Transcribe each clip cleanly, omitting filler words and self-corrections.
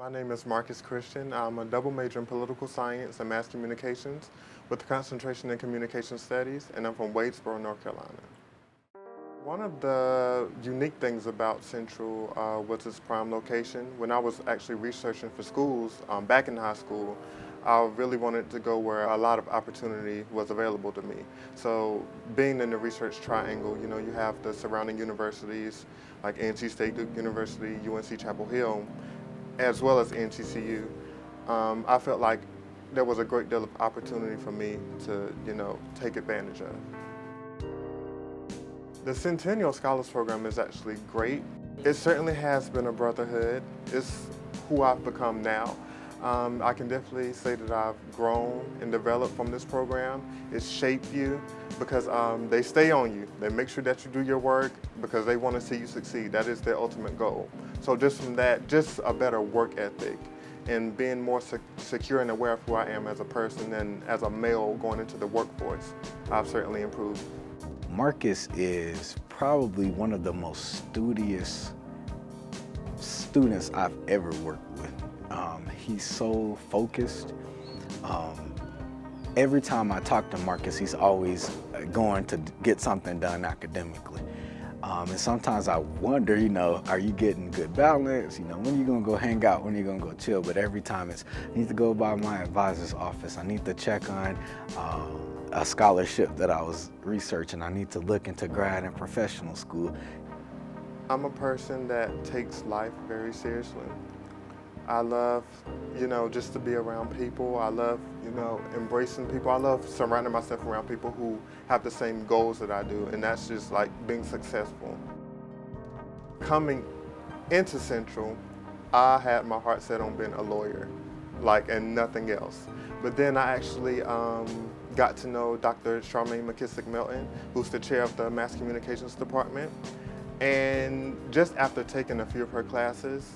My name is Christon. I'm a double major in political science and mass communications with a concentration in communication studies, and I'm from Wadesboro, North Carolina. One of the unique things about Central was its prime location. When I was actually researching for schools back in high school, I really wanted to go where a lot of opportunity was available to me. So being in the research triangle, you know, you have the surrounding universities like NC State University, UNC Chapel Hill, as well as NCCU. I felt like there was a great deal of opportunity for me to, you know, take advantage of. The Centennial Scholars Program is actually great. It certainly has been a brotherhood. It's who I've become now. I can definitely say that I've grown and developed from this program. It's shaped you because they stay on you. They make sure that you do your work because they want to see you succeed. That is their ultimate goal. So just from that, just a better work ethic and being more secure and aware of who I am as a person and as a male going into the workforce, I've certainly improved. Marcus is probably one of the most studious students I've ever worked with. He's so focused. Every time I talk to Marcus, he's always going to get something done academically. And sometimes I wonder, you know, are you getting good balance? You know, when are you gonna go hang out? When are you gonna go chill? But every time it's, I need to go by my advisor's office. I need to check on a scholarship that I was researching. I need to look into grad and professional school. I'm a person that takes life very seriously. I love, you know, just to be around people. I love, you know, embracing people. I love surrounding myself around people who have the same goals that I do, and that's just like being successful. Coming into Central, I had my heart set on being a lawyer, like, and nothing else. But then I actually got to know Dr. Charmaine McKissick-Melton, who's the chair of the Mass Communications Department. And just after taking a few of her classes,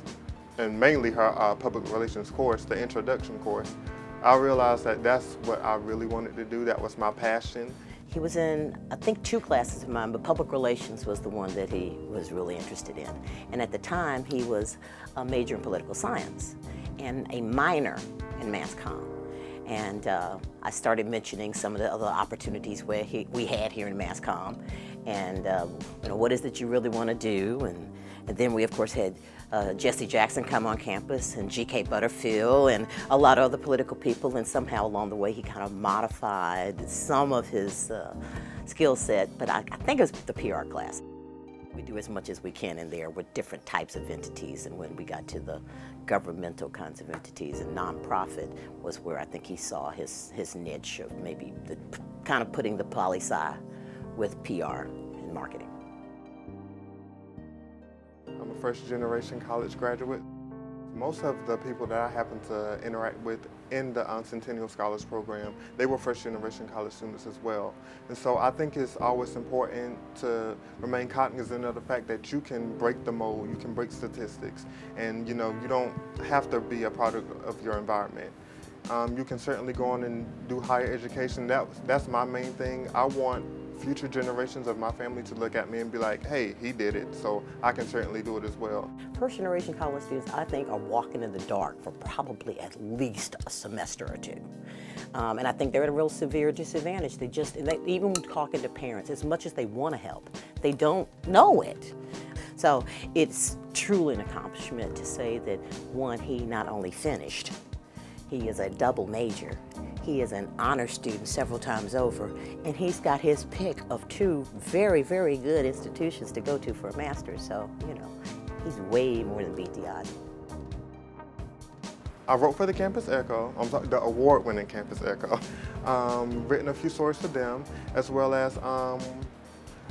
and mainly her public relations course, the introduction course, I realized that that's what I really wanted to do. That was my passion. He was in, I think, 2 classes of mine, but public relations was the one that he was really interested in. And at the time, he was a major in political science and a minor in mass comm. And I started mentioning some of the other opportunities where we had here in mass comm, and you know, what is it you really want to do? And then we, of course, had Jesse Jackson come on campus, and G.K. Butterfield, and a lot of other political people, and somehow along the way he kind of modified some of his skill set, but I think it was the PR class. We do as much as we can in there with different types of entities, and when we got to the governmental kinds of entities and nonprofit was where I think he saw his niche of maybe kind of putting the poli-sci with PR and marketing. I'm a first-generation college graduate. Most of the people that I happen to interact with in the Centennial Scholars Program, they were first-generation college students as well. And so I think it's always important to remain cognizant of the fact that you can break the mold, you can break statistics, and you know, you don't have to be a product of your environment. You can certainly go on and do higher education. That's my main thing. I want future generations of my family to look at me and be like, hey, he did it, so I can certainly do it as well. First-generation college students, I think, are walking in the dark for probably at least a semester or 2. And I think they're at a real severe disadvantage. Even when talking to parents, as much as they want to help, they don't know it. So it's truly an accomplishment to say that, one, he not only finished, he is a double major. He is an honor student several times over, and he's got his pick of 2 very, very good institutions to go to for a master's. So, you know, he's way more than beat the odds. I wrote for the Campus Echo, the award-winning Campus Echo. Written a few stories for them, as well as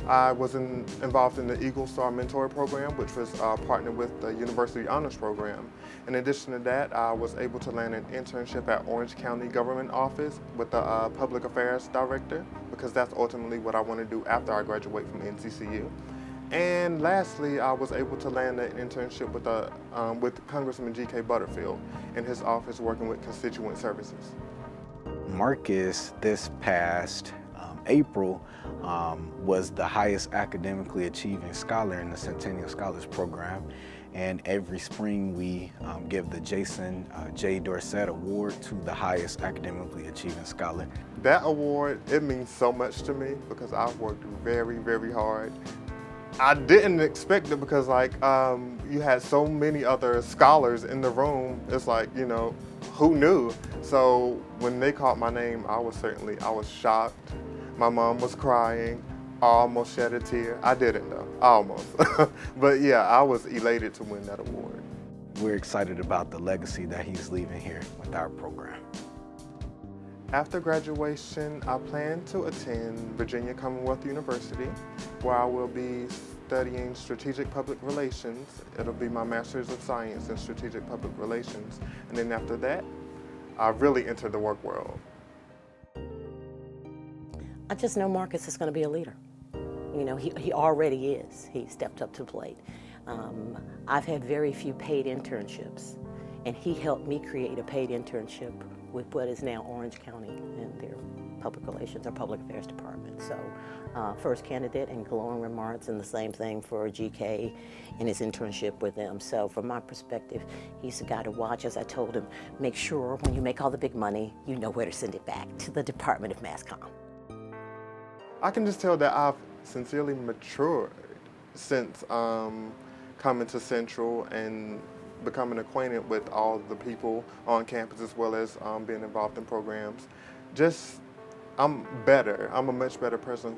I was involved in the Eagle Star Mentor Program, which was partnered with the University Honors Program. In addition to that, I was able to land an internship at Orange County Government Office with the Public Affairs Director, because that's ultimately what I want to do after I graduate from NCCU. And lastly, I was able to land an internship with Congressman G.K. Butterfield in his office working with constituent services. Marcus, this past April, was the highest academically achieving scholar in the Centennial Scholars Program. And every spring we give the Jason J. Dorsett Award to the highest academically achieving scholar. That award, it means so much to me because I've worked very, very hard. I didn't expect it because like you had so many other scholars in the room. It's like, you know, who knew? So when they called my name, I was shocked. My mom was crying. I almost shed a tear. I didn't though, almost. But yeah, I was elated to win that award. We're excited about the legacy that he's leaving here with our program. After graduation, I plan to attend Virginia Commonwealth University, where I will be studying strategic public relations. It'll be my Master's of Science in Strategic Public Relations. And then after that, I really enter the work world. I just know Marcus is going to be a leader. You know, he already is. He stepped up to the plate. I've had very few paid internships, and he helped me create a paid internship with what is now Orange County and their public relations or public affairs department. So first candidate and glowing remarks, and the same thing for GK and his internship with them. So from my perspective, he's the guy to watch. As I told him, make sure when you make all the big money, you know where to send it back to the Department of Mass Comm. I can just tell that I've sincerely matured since coming to Central and becoming acquainted with all the people on campus as well as being involved in programs. I'm better. I'm a much better person.